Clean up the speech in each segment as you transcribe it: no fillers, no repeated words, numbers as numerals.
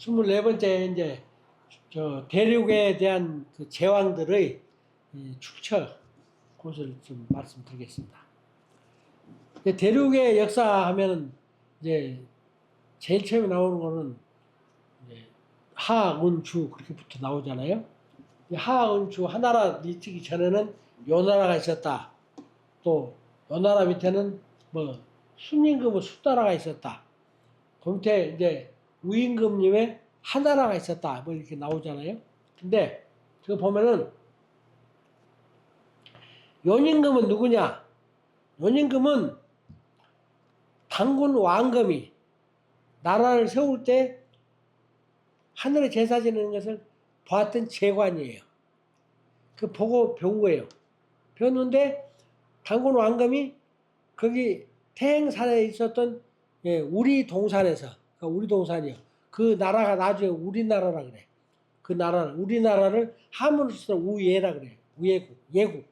24번째 이제 저 대륙에 대한 그 제왕들의 이 축처 그것을 좀 말씀드리겠습니다. 대륙의 역사하면은 이제 제일 처음에 나오는 거는 이제 하은주 그렇게부터 나오잖아요. 하은주 하나라 미치기 전에는 요나라가 있었다. 또 요나라 밑에는 뭐 순임금의 숫나라가 있었다. 그 밑에 이제 우임금님의 하나라가 있었다. 뭐 이렇게 나오잖아요. 근데 그거 보면은 연임금은 누구냐? 연임금은 당군 왕금이 나라를 세울 때 하늘에 제사 지내는 것을 보았던 재관이에요. 그 보고 배운 거예요. 배웠는데 당군 왕금이 거기 태행산에 있었던 우리 동산에서 그러니까 우리 동산이요. 그 나라가 나중에 우리나라라 그래. 그 나라를 우리나라를 한문으로 써서 우예라 그래. 우예국, 예국.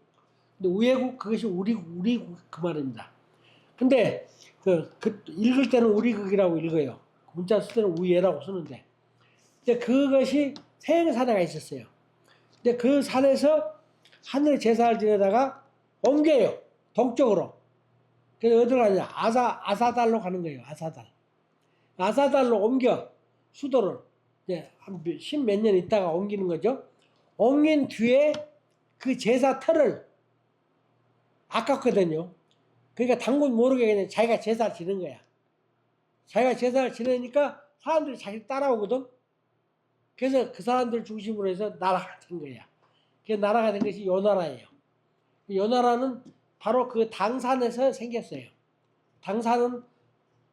근데 우예국 그것이 우리국 그 말입니다. 근데 그 읽을 때는 우리국이라고 읽어요. 문자 쓸 때는 우예라고 쓰는데. 근데 그것이 태행산에가 있었어요. 근데 그 산에서 하늘 제사를 지내다가 옮겨요. 동쪽으로. 그래서 어디로 가냐? 아사달로 가는 거예요. 아사달. 아사달로 옮겨. 수도를. 이제 한 십몇 년 있다가 옮기는 거죠. 옮긴 뒤에 그 제사 터를 아깝거든요. 그러니까 당군 모르게 그냥 자기가 제사를 지는 거야. 자기가 제사를 지내니까 사람들이 자기 따라오거든. 그래서 그 사람들 중심으로 해서 나라가 된 거야. 그 나라가 된 것이 요나라예요. 요나라는 바로 그 당산에서 생겼어요. 당산은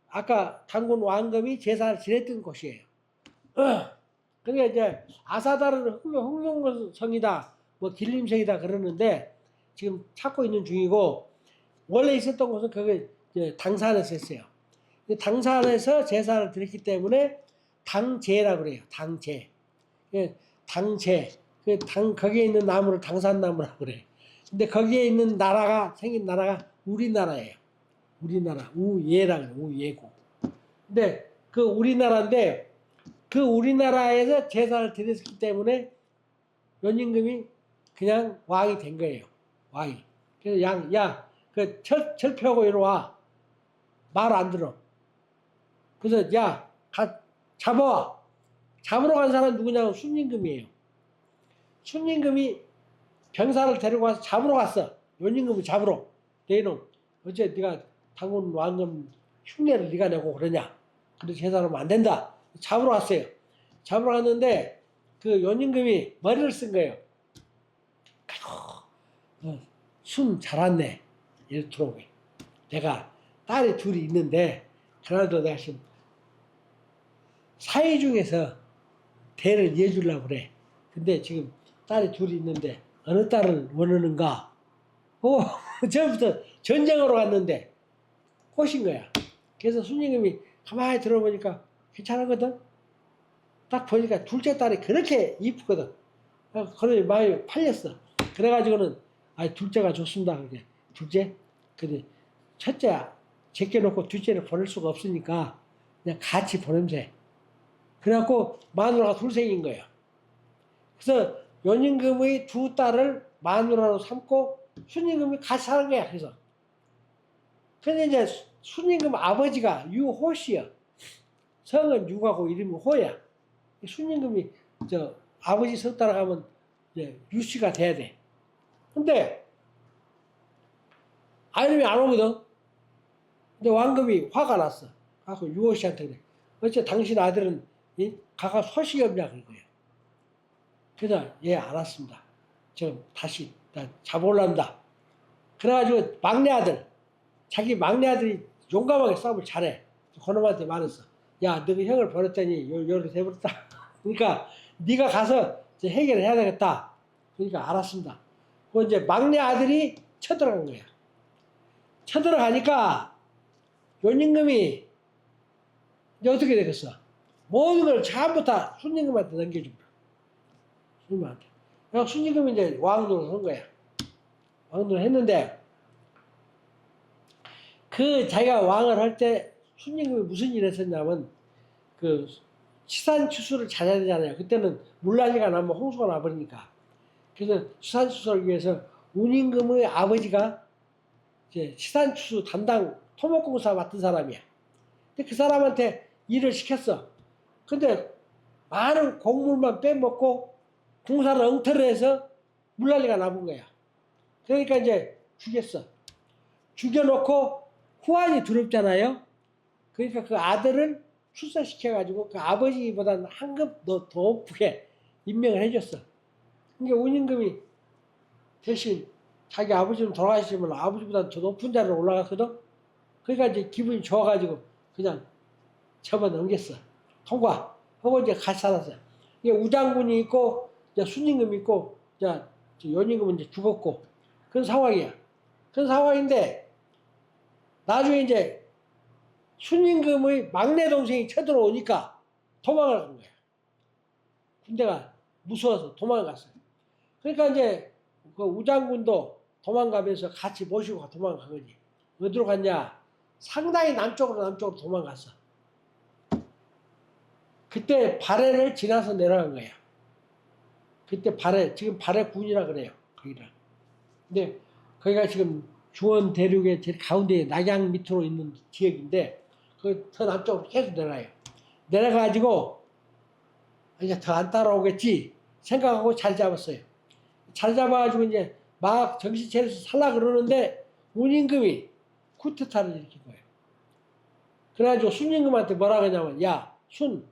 아까 당군 왕금이 제사를 지냈던 곳이에요. 그러니까 이제 아사달은 흑룡성이다, 뭐 길림성이다 그러는데 지금 찾고 있는 중이고 원래 있었던 곳은 그게 당산에서 했어요. 당산에서 제사를 드렸기 때문에 당제라고 그래요. 당제. 당제. 거기에 있는 나무를 당산나무라고 그래. 근데 거기에 있는 나라가 생긴 나라가 우리나라예요. 우리나라 우예라 그래. 우예국. 근데 그 우리나라인데 그 우리나라에서 제사를 드렸기 때문에 연임금이 그냥 왕이 된 거예요. 왕이. 그래서 그 철표하고 이리 와. 말 안 들어. 그래서 잡아와. 잡으러 간 사람 누구냐면 순임금이에요. 순임금이 병사를 데리고 와서 잡으러 갔어. 연임금을 잡으러. 너희는 어째 네가 당군 왕금 흉내를 네가 내고 그러냐. 그래서 제사하면 안 된다. 잡으러 갔어요. 잡으러 갔는데 그 연임금이 머리를 쓴 거예요. 순 잘 왔네. 이렇더라고요. 내가 딸이 둘이 있는데 그래도 내가 지금 사위 중에서 대를 이어주려고 그래. 근데 지금 딸이 둘이 있는데 어느 딸을 원하는가? 전부터 전쟁으로 갔는데 꼬신 거야. 그래서 순임금이 가만히 들어보니까 괜찮거든. 딱 보니까 둘째 딸이 그렇게 이쁘거든. 그러니 마음이 팔렸어. 그래가지고는 둘째가 좋습니다. 그게 둘째. 근데 첫째 제껴놓고 둘째를 보낼 수가 없으니까 그냥 같이 보냄새. 그래갖고 마누라가 둘 생긴 거예요. 그래서 연임금의 두 딸을 마누라로 삼고 순임금이 같이 사는 거야. 그래서 근데 이제 순임금 아버지가 유호씨야. 성은 유가고 이름이 호야. 순임금이 아버지 성 따라가면 이제 유씨가 돼야 돼. 근데 이름이 안 오거든. 근데 왕금이 화가 났어. 가서 유호씨한테 그래. 어째 당신 아들은 가가 소식이 없냐 그런 거예요. 그래서 알았습니다. 지금 다시 잡아올란다. 그래가지고 자기 막내 아들이 용감하게 싸움을 잘해. 그놈한테 말했어. 야, 너가 형을 버렸더니 요렇게 돼버렸다. 그러니까 네가 가서 이제 해결을 해야 되겠다. 그러니까 알았습니다. 그 이제 막내 아들이 쳐들어간 거야. 쳐들어가니까 연임금이 이제 어떻게 되겠어? 모든 걸 전부 다 순임금한테 넘겨줍니다. 순임금한테. 그래서 순임금이 이제 왕노릇 한 거야. 왕노릇 했는데 자기가 왕을 할 때 순임금이 무슨 일을 했었냐면 치산추수를 잘해야 되잖아요. 그때는 물난리가 나면 홍수가 나버리니까. 그래서 치산추수를 위해서 운임금의 아버지가 이제 치산추수 담당 토목공사 맡은 사람이야. 근데 그 사람한테 일을 시켰어. 근데 많은 곡물만 빼먹고 공사를 엉터리 해서 물난리가 나본 거야. 그러니까 이제 죽였어. 죽여놓고 후환이 두렵잖아요. 그러니까 그 아들을 출세시켜가지고 그 아버지보다는 한 급 더 높게 임명을 해줬어. 그러니까 운임금이 대신 자기 아버지는 돌아가시면 아버지보다 더 높은 자리로 올라갔거든. 그러니까 이제 기분이 좋아가지고 그냥 접어 넘겼어. 통과. 하고 이제 같이 살았어요. 이게 우장군이 있고 이제 순임금이 있고 이제 연임금은 이제 죽었고 그런 상황이야. 그런 상황인데 나중에 이제 순임금의 막내 동생이 쳐들어오니까 도망을 간 거야. 군대가 무서워서 도망을 갔어요. 그러니까 이제 그 우장군도 도망가면서 같이 모시고 도망간 거지. 어디로 갔냐? 상당히 남쪽으로 도망갔어. 그때 발해를 지나서 내려간 거야. 그때 발해, 지금 발해군이라 그래요. 거기를. 근데 거기가 지금 중원 대륙의 제일 가운데 낙양 밑으로 있는 지역인데 그 더 남쪽으로 계속 내려가요. 내려가지고 이제 더 안 따라오겠지 생각하고 잘 잡았어요. 잘 잡아가지고 이제 막 정신 차려서 살라 그러는데 운임금이 쿠데타를 일으킨 거예요. 그래가지고 순임금한테 뭐라 그러냐면 야 순,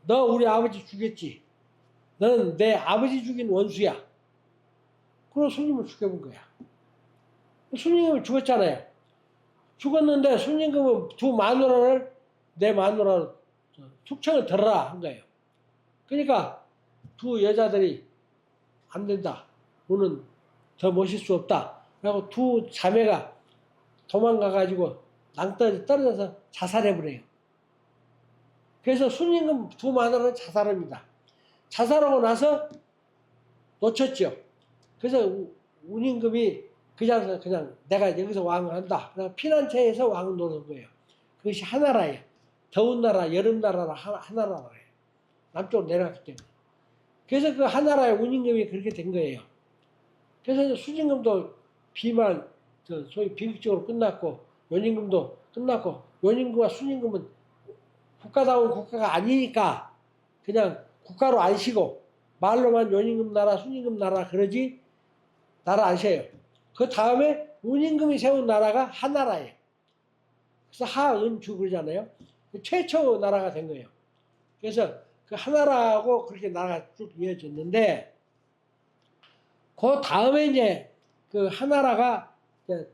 너 우리 아버지 죽였지? 너는 내 아버지 죽인 원수야. 그럼 순임금을 죽여본 거야. 순임금이 죽었잖아요. 죽었는데 순임금은 두 마누라를 내 마누라로 숙청을 들어라 한 거예요. 그러니까 두 여자들이 안 된다. 너는 더 모실 수 없다. 그리고 두 자매가 도망가가지고 낭떠러지 떨어져서 자살해버려요. 그래서 순임금 두 마누라는 자살합니다. 자살하고 나서 놓쳤죠. 그래서 운임금이 그 장에서 그냥 내가 여기서 왕을 한다. 피난처에서 왕을 노는 거예요. 그것이 하나라예요. 더운 나라, 여름 나라라 하나라예요. 남쪽으로 내려갔기 때문에. 그래서 그 하나라의 운임금이 그렇게 된 거예요. 그래서 순임금도 비만, 소위 비극적으로 끝났고, 연임금도 끝났고, 연임금과 순임금은 국가다운 국가가 아니니까 그냥 국가로 안 쉬고 말로만 연임금 나라, 순임금 나라 그러지 나라 안 쉬어요. 그 다음에 운임금이 세운 나라가 하나라예요. 그래서 하은주 그러잖아요. 최초 나라가 된 거예요. 그래서 그 하나라하고 그렇게 나라가 쭉 이어졌는데 그 다음에 이제 그 하나라가 이제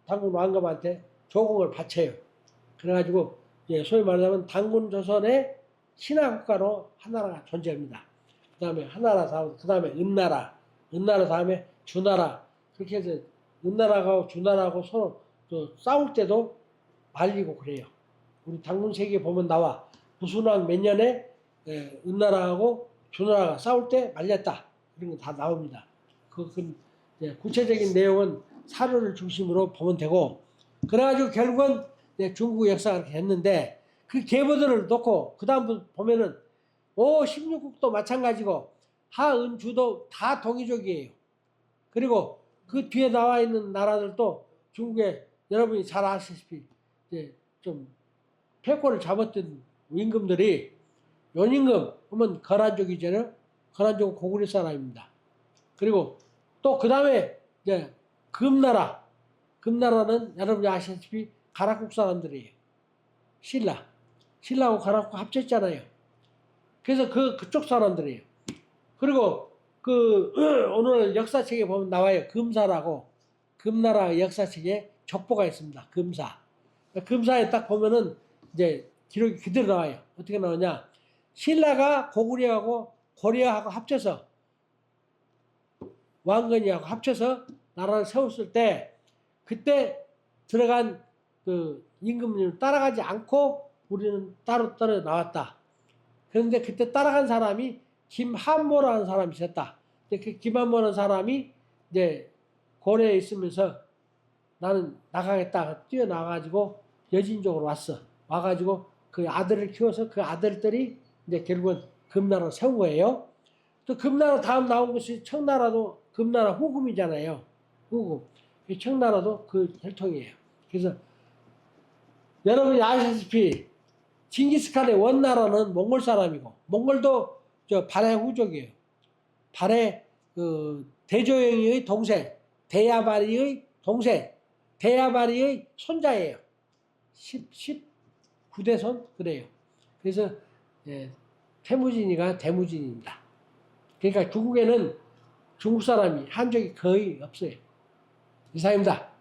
단군 왕검한테 조공을 바쳐요. 그래가지고 이제 소위 말하자면 단군 조선의 신화국가로 하나라가 존재합니다. 그 다음에 하나라 다음, 그 다음에 은나라, 은나라 다음에 주나라. 그렇게 해서 은나라하고 주나라하고 서로 또 싸울 때도 말리고 그래요. 우리 단군세기에 보면 나와. 무순왕 몇 년에 은나라하고 주나라가 싸울 때 말렸다. 이런 거 다 나옵니다. 그 구체적인 내용은 사료를 중심으로 보면 되고 그래가지고 결국은 중국 역사가 이렇게 됐는데 그 계보들을 놓고 그 다음 보면은 16국도 마찬가지고 하은주도 다 동이족이에요. 그리고 그 뒤에 나와 있는 나라들도 중국에 여러분이 잘 아시다시피 이제 좀 패권을 잡았던 임금들이 연임금 하면 거란족이잖아요. 거란족은 고구려 사람입니다. 그리고 또 그 다음에 이제 금나라, 금나라는 여러분이 아시다시피 가락국 사람들이에요. 신라하고 가락국 합쳤잖아요. 그래서 그쪽 사람들이에요. 그리고 오늘 역사책에 보면 나와요. 금사라고 금나라 역사책에 족보가 있습니다. 금사. 금사에 딱 보면은 이제 기록이 그대로 나와요. 어떻게 나오냐? 신라가 고구려하고 고려하고 합쳐서 왕건이하고 합쳐서 나라를 세웠을 때 그때 들어간 그 임금님을 따라가지 않고 우리는 따로 떨어져 나왔다. 그런데 그때 따라간 사람이 김한모라는 사람이 있었다. 근데 그 김한모라는 사람이 이제 고려에 있으면서 나는 나가겠다 뛰어나가지고 여진족으로 왔어. 와가지고 그 아들을 키워서 그 아들들이 이제 결국은 금나라 세운 거예요. 또 금나라 다음 나온 것이 청나라도 금나라 후금이잖아요. 후금. 이 청나라도 그 혈통이에요. 그래서 여러분이 아시다시피 징기스칸의 원나라는 몽골 사람이고 몽골도 저 발해 후족이에요. 발해 그 대조영의 동생, 대야바리의 동생, 대야바리의 손자예요. 19대 손 그래요. 그래서 예, 태무진이가 대무진입니다. 그러니까 중국에는 중국 사람이 한족이 거의 없어요. 이상입니다.